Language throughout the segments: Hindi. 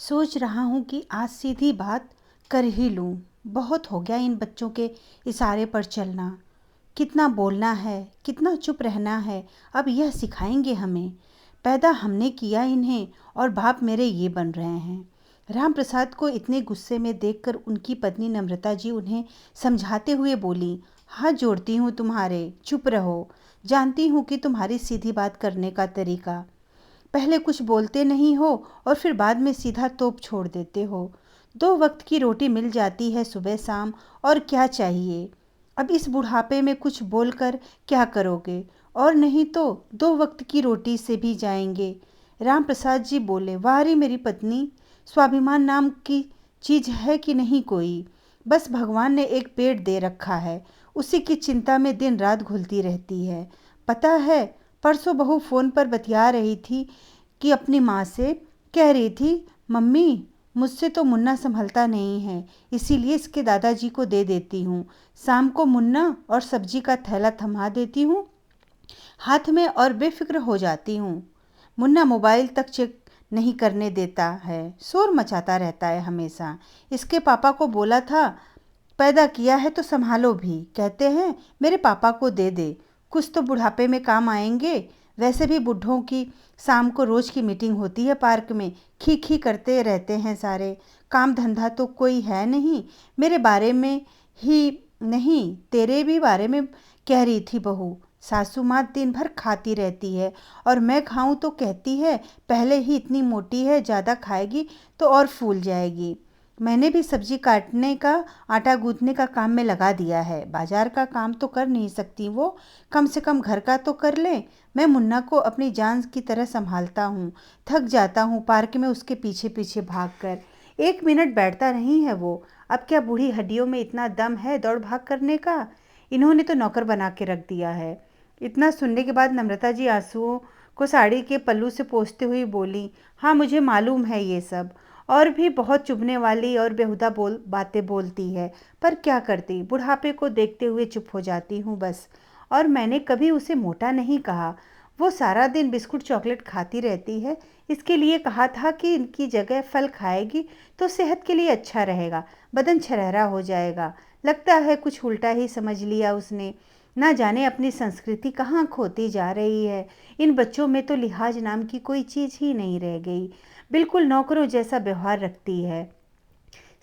सोच रहा हूँ कि आज सीधी बात कर ही लूँ। बहुत हो गया इन बच्चों के इशारे पर चलना। कितना बोलना है, कितना चुप रहना है, अब यह सिखाएंगे हमें। पैदा हमने किया इन्हें और बाप मेरे ये बन रहे हैं। राम प्रसाद को इतने गुस्से में देखकर उनकी पत्नी नम्रता जी उन्हें समझाते हुए बोली, हाथ जोड़ती हूँ तुम्हारे, चुप रहो। जानती हूँ कि तुम्हारी सीधी बात करने का तरीका। पहले कुछ बोलते नहीं हो और फिर बाद में सीधा तोप छोड़ देते हो। 2 वक्त की रोटी मिल जाती है सुबह शाम, और क्या चाहिए। अब इस बुढ़ापे में कुछ बोलकर क्या करोगे? और नहीं तो 2 वक्त की रोटी से भी जाएंगे। राम प्रसाद जी बोले, वाह रे मेरी पत्नी, स्वाभिमान नाम की चीज़ है कि नहीं कोई। बस भगवान ने एक पेट दे रखा है, उसी की चिंता में दिन रात घुलती रहती है। पता है, परसों बहू फ़ोन पर बतिया रही थी कि अपनी माँ से कह रही थी, मम्मी मुझसे तो मुन्ना संभलता नहीं है, इसीलिए इसके दादाजी को दे देती हूँ। शाम को मुन्ना और सब्जी का थैला थमा देती हूँ हाथ में और बेफिक्र हो जाती हूँ। मुन्ना मोबाइल तक चेक नहीं करने देता है, शोर मचाता रहता है हमेशा। इसके पापा को बोला था, पैदा किया है तो संभालो भी, कहते हैं मेरे पापा को दे दे, कुछ तो बुढ़ापे में काम आएंगे। वैसे भी बुढ़ों की शाम को रोज़ की मीटिंग होती है पार्क में, खी खी करते रहते हैं सारे। काम धंधा तो कोई है नहीं। मेरे बारे में ही नहीं, तेरे भी बारे में कह रही थी बहू। सासू माँ दिन भर खाती रहती है और मैं खाऊं तो कहती है पहले ही इतनी मोटी है, ज़्यादा खाएगी तो और फूल जाएगी। मैंने भी सब्जी काटने का, आटा गूंथने का काम में लगा दिया है। बाजार का काम तो कर नहीं सकती वो, कम से कम घर का तो कर ले। मैं मुन्ना को अपनी जान की तरह संभालता हूँ। थक जाता हूँ पार्क में उसके पीछे पीछे भागकर। 1 मिनट बैठता नहीं है वो। अब क्या बूढ़ी हड्डियों में इतना दम है दौड़ भाग करने का? इन्होंने तो नौकर बना के रख दिया है। इतना सुनने के बाद नम्रता जी आंसुओं को साड़ी के पल्लू से पोंछते हुए बोली, हाँ मुझे मालूम है ये सब, और भी बहुत चुभने वाली और बेहुदा बातें बोलती है, पर क्या करती, बुढ़ापे को देखते हुए चुप हो जाती हूँ बस। और मैंने कभी उसे मोटा नहीं कहा। वो सारा दिन बिस्कुट चॉकलेट खाती रहती है, इसके लिए कहा था कि इनकी जगह फल खाएगी तो सेहत के लिए अच्छा रहेगा, बदन छरहरा हो जाएगा। लगता है कुछ उल्टा ही समझ लिया उसने। ना जाने अपनी संस्कृति कहाँ खोती जा रही है। इन बच्चों में तो लिहाज नाम की कोई चीज़ ही नहीं रह गई। बिल्कुल नौकरों जैसा व्यवहार रखती है।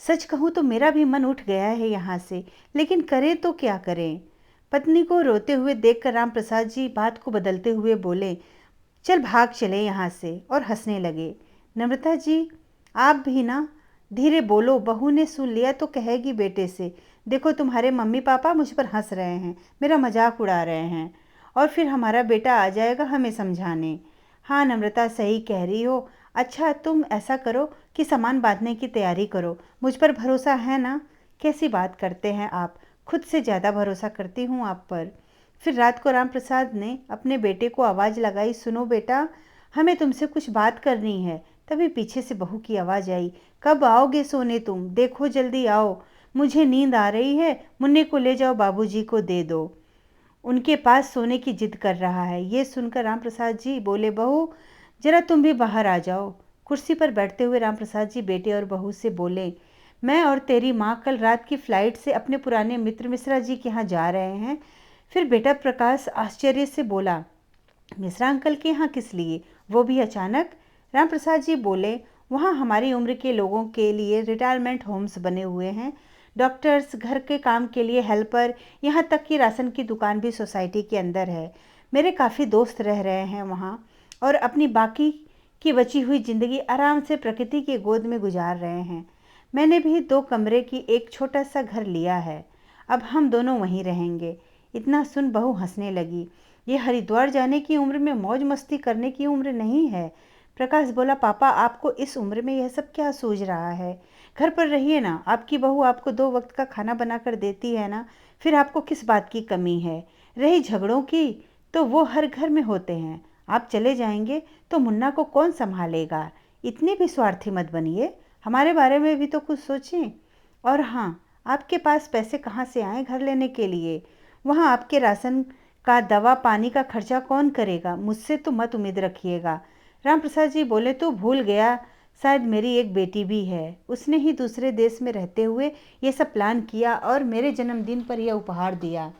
सच कहूँ तो मेरा भी मन उठ गया है यहाँ से, लेकिन करें तो क्या करें। पत्नी को रोते हुए देखकर राम प्रसाद जी बात को बदलते हुए बोले, चल भाग चले यहाँ से, और हंसने लगे। नम्रता जी आप भी ना धीरे बोलो, बहू ने सुन लिया तो कहेगी बेटे से, देखो तुम्हारे मम्मी पापा मुझ पर हंस रहे हैं, मेरा मजाक उड़ा रहे हैं, और फिर हमारा बेटा आ जाएगा हमें समझाने। हाँ नम्रता सही कह रही हो। अच्छा तुम ऐसा करो कि सामान बांधने की तैयारी करो, मुझ पर भरोसा है ना? कैसी बात करते हैं आप, खुद से ज़्यादा भरोसा करती हूँ आप पर। फिर रात को राम प्रसाद ने अपने बेटे को आवाज़ लगाई, सुनो बेटा हमें तुमसे कुछ बात करनी है। तभी पीछे से बहू की आवाज़ आई, कब आओगे सोने तुम, देखो जल्दी आओ, मुझे नींद आ रही है, मुन्ने को ले जाओ बाबूजी को दे दो, उनके पास सोने की जिद कर रहा है। ये सुनकर राम प्रसाद जी बोले, बहू जरा तुम भी बाहर आ जाओ। कुर्सी पर बैठते हुए राम प्रसाद जी बेटे और बहू से बोले, मैं और तेरी माँ कल रात की फ़्लाइट से अपने पुराने मित्र मिश्रा जी के यहाँ जा रहे हैं। फिर बेटा प्रकाश आश्चर्य से बोला, मिश्रा अंकल के यहाँ किस लिए, वो भी अचानक? राम प्रसाद जी बोले, वहाँ हमारी उम्र के लोगों के लिए रिटायरमेंट होम्स बने हुए हैं, डॉक्टर्स, घर के काम के लिए हेल्पर, यहाँ तक कि राशन की दुकान भी सोसाइटी के अंदर है। मेरे काफ़ी दोस्त रह रहे हैं वहाँ और अपनी बाकी की बची हुई ज़िंदगी आराम से प्रकृति की गोद में गुजार रहे हैं। मैंने भी 2 कमरे की एक छोटा सा घर लिया है, अब हम दोनों वहीं रहेंगे। इतना सुन बहू हंसने लगी, ये हरिद्वार जाने की उम्र में मौज मस्ती करने की उम्र नहीं है। प्रकाश बोला, पापा आपको इस उम्र में यह सब क्या सूझ रहा है, घर पर रहिए ना, आपकी बहू आपको 2 वक्त का खाना बना कर देती है ना, फिर आपको किस बात की कमी है। रही झगड़ों की तो वो हर घर में होते हैं, आप चले जाएंगे तो मुन्ना को कौन संभालेगा। इतने भी स्वार्थी मत बनिए, हमारे बारे में भी तो कुछ सोचें। और हाँ, आपके पास पैसे कहाँ से आए घर लेने के लिए, वहाँ आपके राशन का दवा पानी का खर्चा कौन करेगा, मुझसे तो मत उम्मीद रखिएगा। राम प्रसाद जी बोले, तो भूल गया शायद मेरी एक बेटी भी है, उसने ही दूसरे देश में रहते हुए ये सब प्लान किया और मेरे जन्मदिन पर यह उपहार दिया।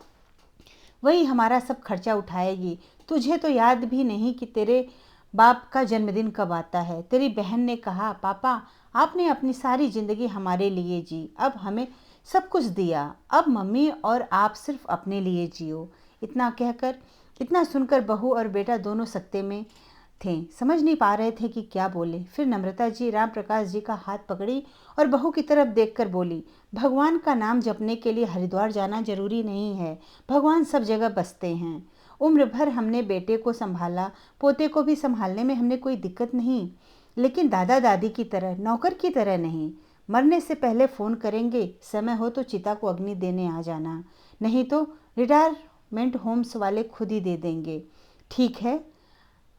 वही हमारा सब खर्चा उठाएगी। तुझे तो याद भी नहीं कि तेरे बाप का जन्मदिन कब आता है। तेरी बहन ने कहा, पापा आपने अपनी सारी ज़िंदगी हमारे लिए जी, अब हमें सब कुछ दिया, अब मम्मी और आप सिर्फ अपने लिए जियो। इतना सुनकर बहू और बेटा दोनों सकते में थे, समझ नहीं पा रहे थे कि क्या बोले। फिर नम्रता जी राम प्रकाश जी का हाथ पकड़ी और बहू की तरफ देखकर बोली, भगवान का नाम जपने के लिए हरिद्वार जाना जरूरी नहीं है, भगवान सब जगह बसते हैं। उम्र भर हमने बेटे को संभाला, पोते को भी संभालने में हमने कोई दिक्कत नहीं, लेकिन दादा दादी की तरह, नौकर की तरह नहीं। मरने से पहले फ़ोन करेंगे, समय हो तो चिता को अग्नि देने आ जाना, नहीं तो रिटायरमेंट होम्स वाले खुद ही दे देंगे। ठीक है।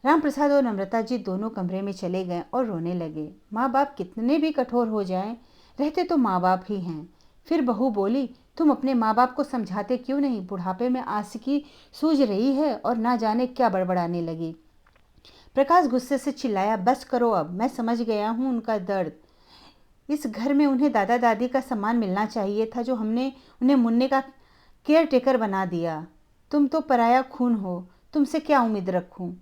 राम प्रसाद और नम्रता जी दोनों कमरे में चले गए और रोने लगे। माँ बाप कितने भी कठोर हो जाएं, रहते तो माँ बाप ही हैं। फिर बहू बोली, तुम अपने माँ बाप को समझाते क्यों नहीं? बुढ़ापे में आशिकी सूझ रही है और ना जाने क्या बड़बड़ाने लगी। प्रकाश गुस्से से चिल्लाया, बस करो अब, मैं समझ गया हूँ उनका दर्द। इस घर में उन्हें दादा दादी का सम्मान मिलना चाहिए था, जो हमने उन्हें मुन्ने का केयर टेकर बना दिया। तुम तो पराया खून हो, तुमसे क्या उम्मीद रखूं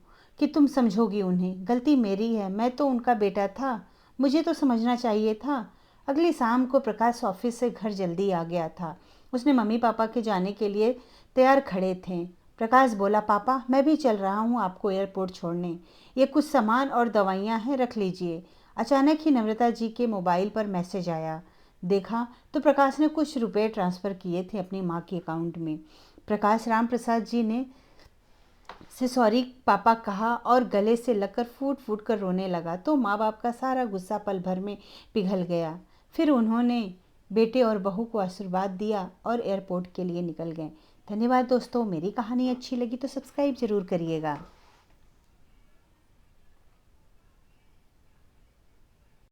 कि तुम समझोगी उन्हें? गलती मेरी है, मैं तो उनका बेटा था, मुझे तो समझना चाहिए था। अगली शाम को प्रकाश ऑफिस से घर जल्दी आ गया था। उसने मम्मी पापा के जाने के लिए तैयार खड़े थे। प्रकाश बोला, पापा मैं भी चल रहा हूँ आपको एयरपोर्ट छोड़ने, ये कुछ सामान और दवाइयाँ हैं, रख लीजिए। अचानक ही नम्रता जी के मोबाइल पर मैसेज आया। देखा तो प्रकाश ने कुछ रुपए ट्रांसफ़र किए थे अपनी माँ के अकाउंट में। प्रकाश राम प्रसाद जी ने से सॉरी पापा कहा और गले से लगकर फूट फूट कर रोने लगा, तो माँ बाप का सारा गुस्सा पल भर में पिघल गया। फिर उन्होंने बेटे और बहू को आशीर्वाद दिया और एयरपोर्ट के लिए निकल गए। धन्यवाद दोस्तों, मेरी कहानी अच्छी लगी तो सब्सक्राइब ज़रूर करिएगा।